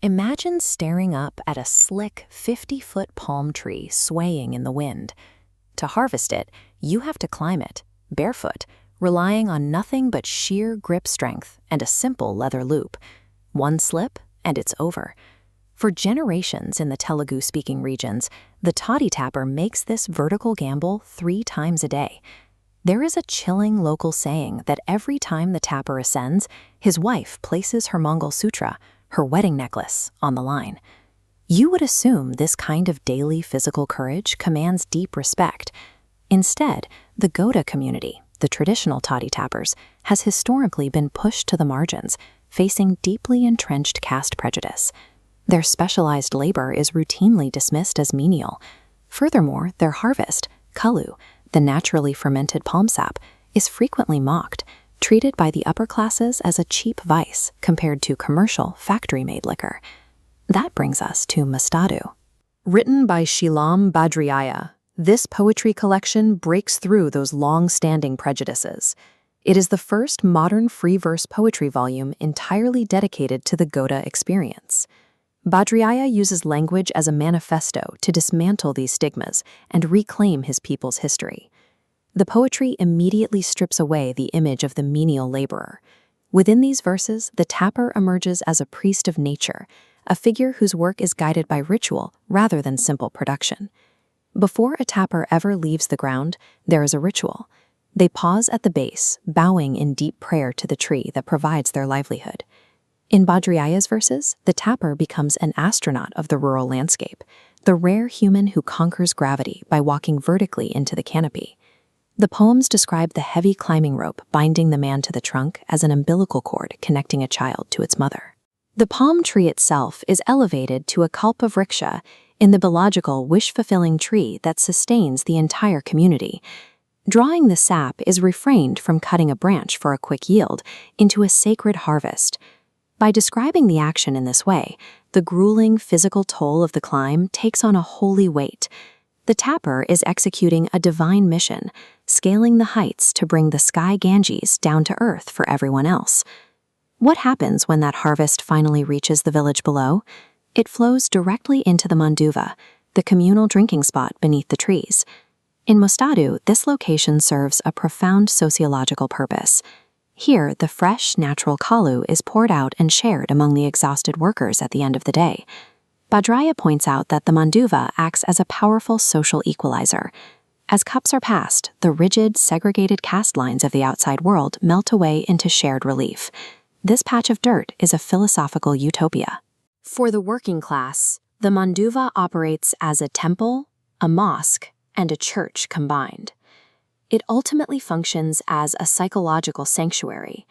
Imagine staring up at a slick 50-foot palm tree swaying in the wind. To harvest it, you have to climb it, barefoot, relying on nothing but sheer grip strength and a simple leather loop. One slip, and it's over. For generations in the Telugu-speaking regions, the toddy tapper makes this vertical gamble 3 times a day. There is a chilling local saying that every time the tapper ascends, his wife places her Mongol sutra, her wedding necklace, on the line. You would assume this kind of daily physical courage commands deep respect. Instead, the Goda community, the traditional toddy tappers, has historically been pushed to the margins, facing deeply entrenched caste prejudice. Their specialized labor is routinely dismissed as menial. Furthermore, their harvest, kalu, the naturally fermented palm sap, is frequently mocked, treated by the upper classes as a cheap vice compared to commercial, factory-made liquor. That brings us to Musthadu. Written by Sheelam Bhadraiah, this poetry collection breaks through those long-standing prejudices. It is the first modern free verse poetry volume entirely dedicated to the Goda experience. Bhadraiah uses language as a manifesto to dismantle these stigmas and reclaim his people's history. The poetry immediately strips away the image of the menial laborer. Within these verses, the tapper emerges as a priest of nature, a figure whose work is guided by ritual rather than simple production. Before a tapper ever leaves the ground, there is a ritual. They pause at the base, bowing in deep prayer to the tree that provides their livelihood. In Bhadraiah's verses, the tapper becomes an astronaut of the rural landscape, the rare human who conquers gravity by walking vertically into the canopy. The poems describe the heavy climbing rope binding the man to the trunk as an umbilical cord connecting a child to its mother. The palm tree itself is elevated to a kalpavriksha in the biological wish-fulfilling tree that sustains the entire community. Drawing the sap is refrained from cutting a branch for a quick yield into a sacred harvest. By describing the action in this way, the grueling physical toll of the climb takes on a holy weight. The tapper is executing a divine mission, scaling the heights to bring the sky Ganges down to earth for everyone else. What happens when that harvest finally reaches the village below? It flows directly into the Manduva, the communal drinking spot beneath the trees. In Musthadu, this location serves a profound sociological purpose. Here, the fresh, natural kalu is poured out and shared among the exhausted workers at the end of the day. Bhadraiah points out that the Manduva acts as a powerful social equalizer. As cups are passed, the rigid, segregated caste lines of the outside world melt away into shared relief. This patch of dirt is a philosophical utopia. For the working class, the Manduva operates as a temple, a mosque, and a church combined. It ultimately functions as a psychological sanctuary.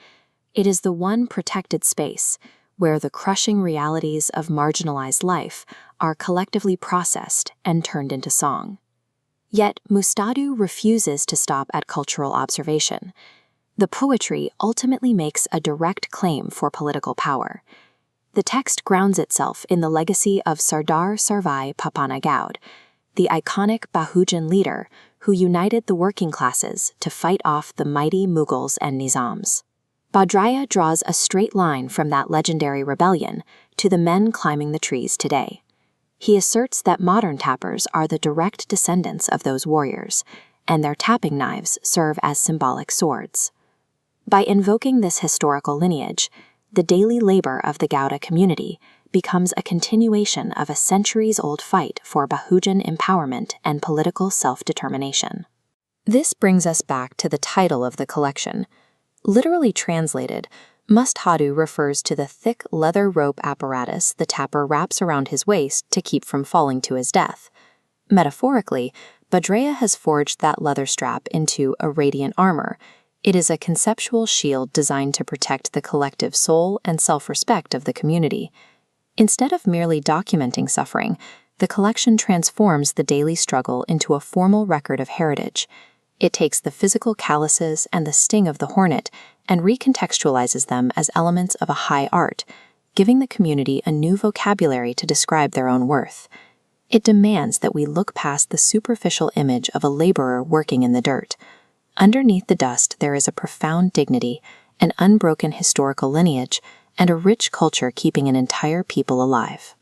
It is the one protected space where the crushing realities of marginalized life are collectively processed and turned into song. Yet Musthadu refuses to stop at cultural observation. The poetry ultimately makes a direct claim for political power. The text grounds itself in the legacy of Sardar Sarvai Papana Gaud, the iconic Bahujan leader who united the working classes to fight off the mighty Mughals and Nizams. Bhadraiah draws a straight line from that legendary rebellion to the men climbing the trees today. He asserts that modern tappers are the direct descendants of those warriors, and their tapping knives serve as symbolic swords. By invoking this historical lineage, the daily labor of the Gauda community becomes a continuation of a centuries-old fight for Bahujan empowerment and political self-determination. This brings us back to the title of the collection. Literally translated, Musthadu refers to the thick leather rope apparatus the tapper wraps around his waist to keep from falling to his death. Metaphorically, Bhadraiah has forged that leather strap into a radiant armor. It is a conceptual shield designed to protect the collective soul and self-respect of the community. Instead of merely documenting suffering, the collection transforms the daily struggle into a formal record of heritage. It takes the physical calluses and the sting of the hornet and recontextualizes them as elements of a high art, giving the community a new vocabulary to describe their own worth. It demands that we look past the superficial image of a laborer working in the dirt. Underneath the dust there is a profound dignity, an unbroken historical lineage, and a rich culture keeping an entire people alive.